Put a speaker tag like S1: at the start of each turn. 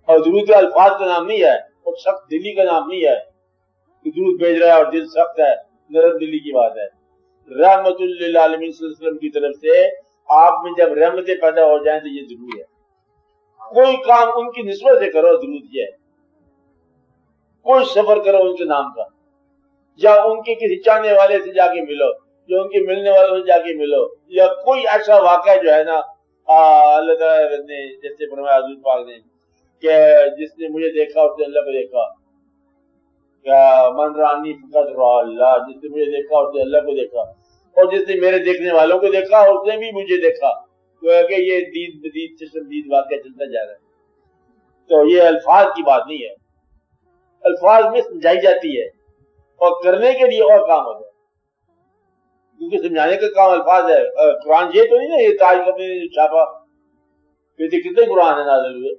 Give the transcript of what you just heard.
S1: और दुरूद अल्फाज का नाम नहीं है और सख्त दिली का नाम नहीं है कि दुरूद भेज रहा है और दिल सख्त है, नरम दिली की बात है। रहमतुल लिल आलमीन सल्लल्लाहु अलैहि वसल्लम की तरफ से आप में जब रहमतें पैदा हो जाएं तो ये जरूरी है। कोई काम उनकी निस्बत से करो, दुरूद की है। कोई सफर करो उनके नाम का, या उनके किसी चाहने वाले से जाके मिलो, या उनके मिलने वालों से जाके मिलो, या कोई ऐसा वाक़या जो है ना अल्लाह ताला ने जैसे फरमाया हुजूर पाक ने कि जिसने मुझे देखा उसने अल्लाह को देखा, क्या मन रानी फकत अल्लाह, जिसने मुझे देखा उसने अल्लाह को देखा, और जिसने मेरे देखने वालों को देखा उसने भी मुझे देखा। तो है कि ये दीद बदीद चशमदीद वाक़या चलता जा रहा है। तो ये अल्फाज की बात नहीं है, अल्फाज में समझाई जाती है और करने के लिए और काम होता है, क्योंकि समझाने का काम अल्फाज है। कुरान ये तो नहीं ना ये ताज कपड़े छापा, कितने कुरान है नाज़िल हुए,